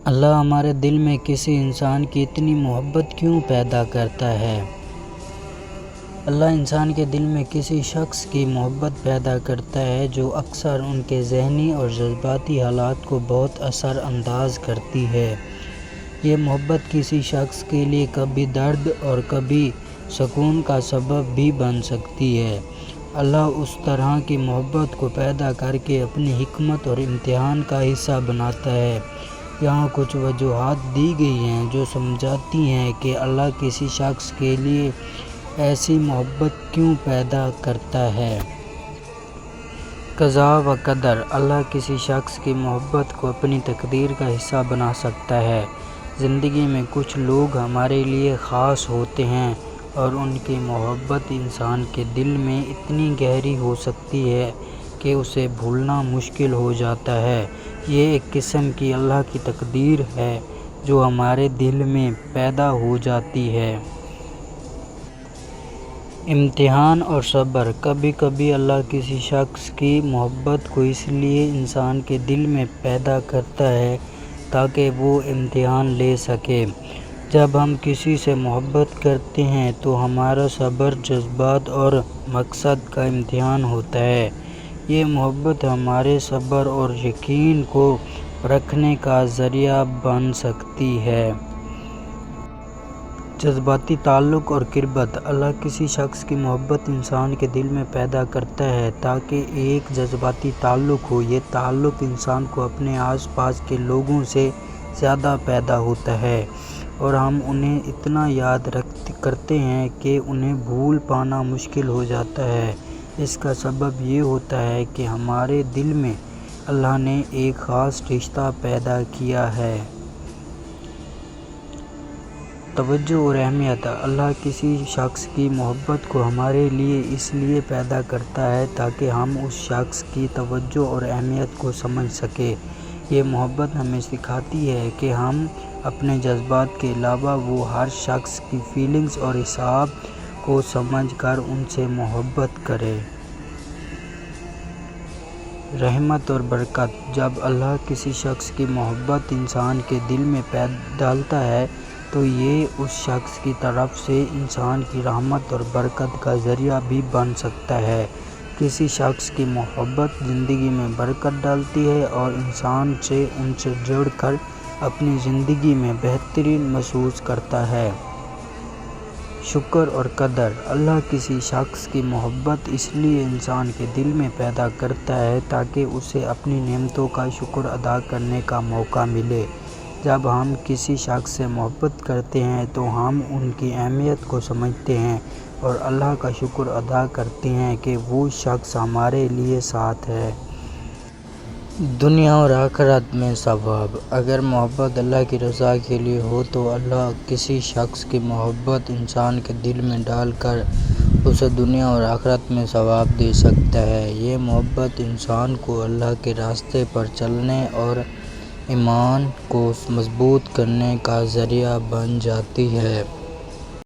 اللہ ہمارے دل میں کسی انسان کی اتنی محبت کیوں پیدا کرتا ہے؟ اللہ انسان کے دل میں کسی شخص کی محبت پیدا کرتا ہے جو اکثر ان کے ذہنی اور جذباتی حالات کو بہت اثر انداز کرتی ہے۔ یہ محبت کسی شخص کے لیے کبھی درد اور کبھی سکون کا سبب بھی بن سکتی ہے۔ اللہ اس طرح کی محبت کو پیدا کر کے اپنی حکمت اور امتحان کا حصہ بناتا ہے۔ یہاں کچھ وجوہات دی گئی ہیں جو سمجھاتی ہیں کہ اللہ کسی شخص کے لیے ایسی محبت کیوں پیدا کرتا ہے۔ قضا و قدر: اللہ کسی شخص کی محبت کو اپنی تقدیر کا حصہ بنا سکتا ہے۔ زندگی میں کچھ لوگ ہمارے لیے خاص ہوتے ہیں اور ان کی محبت انسان کے دل میں اتنی گہری ہو سکتی ہے کہ اسے بھولنا مشکل ہو جاتا ہے۔ یہ ایک قسم کی اللہ کی تقدیر ہے جو ہمارے دل میں پیدا ہو جاتی ہے۔ امتحان اور صبر: کبھی کبھی اللہ کسی شخص کی محبت کو اس لیے انسان کے دل میں پیدا کرتا ہے تاکہ وہ امتحان لے سکے۔ جب ہم کسی سے محبت کرتے ہیں تو ہمارا صبر، جذبات اور مقصد کا امتحان ہوتا ہے۔ یہ محبت ہمارے صبر اور یقین کو پرکھنے کا ذریعہ بن سکتی ہے۔ جذباتی تعلق اور قربت: اللہ کسی شخص کی محبت انسان کے دل میں پیدا کرتا ہے تاکہ ایک جذباتی تعلق ہو۔ یہ تعلق انسان کو اپنے آس پاس کے لوگوں سے زیادہ پیدا ہوتا ہے اور ہم انہیں اتنا یاد کرتے ہیں کہ انہیں بھول پانا مشکل ہو جاتا ہے۔ اس کا سبب یہ ہوتا ہے کہ ہمارے دل میں اللہ نے ایک خاص رشتہ پیدا کیا ہے۔ توجہ اور اہمیت: اللہ کسی شخص کی محبت کو ہمارے لیے اس لیے پیدا کرتا ہے تاکہ ہم اس شخص کی توجہ اور اہمیت کو سمجھ سکیں۔ یہ محبت ہمیں سکھاتی ہے کہ ہم اپنے جذبات کے علاوہ وہ ہر شخص کی فیلنگز اور احساس کو سمجھ کر ان سے محبت کریں۔ رحمت اور برکت: جب اللہ کسی شخص کی محبت انسان کے دل میں ڈالتا ہے تو یہ اس شخص کی طرف سے انسان کی رحمت اور برکت کا ذریعہ بھی بن سکتا ہے۔ کسی شخص کی محبت زندگی میں برکت ڈالتی ہے اور انسان ان سے جڑ کر اپنی زندگی میں بہتری محسوس کرتا ہے۔ شکر اور قدر: اللہ کسی شخص کی محبت اس لیے انسان کے دل میں پیدا کرتا ہے تاکہ اسے اپنی نعمتوں کا شکر ادا کرنے کا موقع ملے۔ جب ہم کسی شخص سے محبت کرتے ہیں تو ہم ان کی اہمیت کو سمجھتے ہیں اور اللہ کا شکر ادا کرتے ہیں کہ وہ شخص ہمارے لیے ساتھ ہے۔ دنیا اور آخرت میں ثواب: اگر محبت اللہ کی رضا کے لیے ہو تو اللہ کسی شخص کی محبت انسان کے دل میں ڈال کر اسے دنیا اور آخرت میں ثواب دے سکتا ہے۔ یہ محبت انسان کو اللہ کے راستے پر چلنے اور ایمان کو مضبوط کرنے کا ذریعہ بن جاتی ہے۔